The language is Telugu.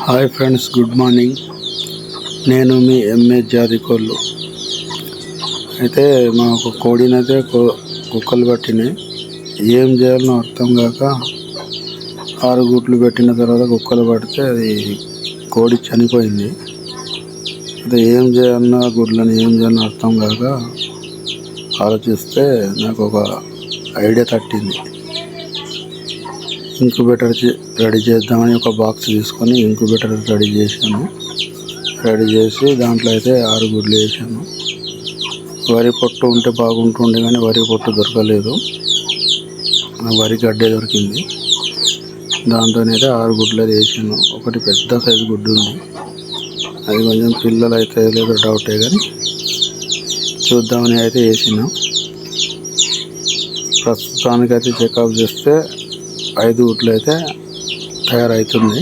Hi friends, good morning. నేను మీ ఎంఎస్ జాతి కోళ్ళు. అయితే మాకు కోడినైతే కుక్కలు పట్టినాయి. ఏం చేయాలనో అర్థం కాక 6 గుడ్లు పెట్టిన తర్వాత కుక్కలు పడితే అది కోడి చనిపోయింది. అయితే ఏం చేయాలన్నా గుడ్లను ఏం చేయాలనో అర్థం కాక ఆలోచిస్తే నాకు ఒక ఐడియా తట్టింది. ఇంక్యుబేటర్ రెడీ చేద్దామని ఒక బాక్స్ తీసుకొని ఇంక్యుబేటర్ రెడీ చేసి దాంట్లో అయితే 6 గుడ్లు వేసాను. వరి పొట్టు ఉంటే బాగుంటుండే కానీ వరి పొట్టు దొరకలేదు, వరి గడ్డే దొరికింది. దాంతోనైతే 6 గుడ్లు అది వేసాను. ఒకటి పెద్ద సైజు గుడ్డు ఉంది, అది కొంచెం పిల్లలు అయితే లేదో డౌటే కానీ చూద్దామని అయితే వేసినాం. ప్రస్తుతానికైతే చెకప్ చేస్తే 5 గుడ్లు అయితే తయారవుతుంది.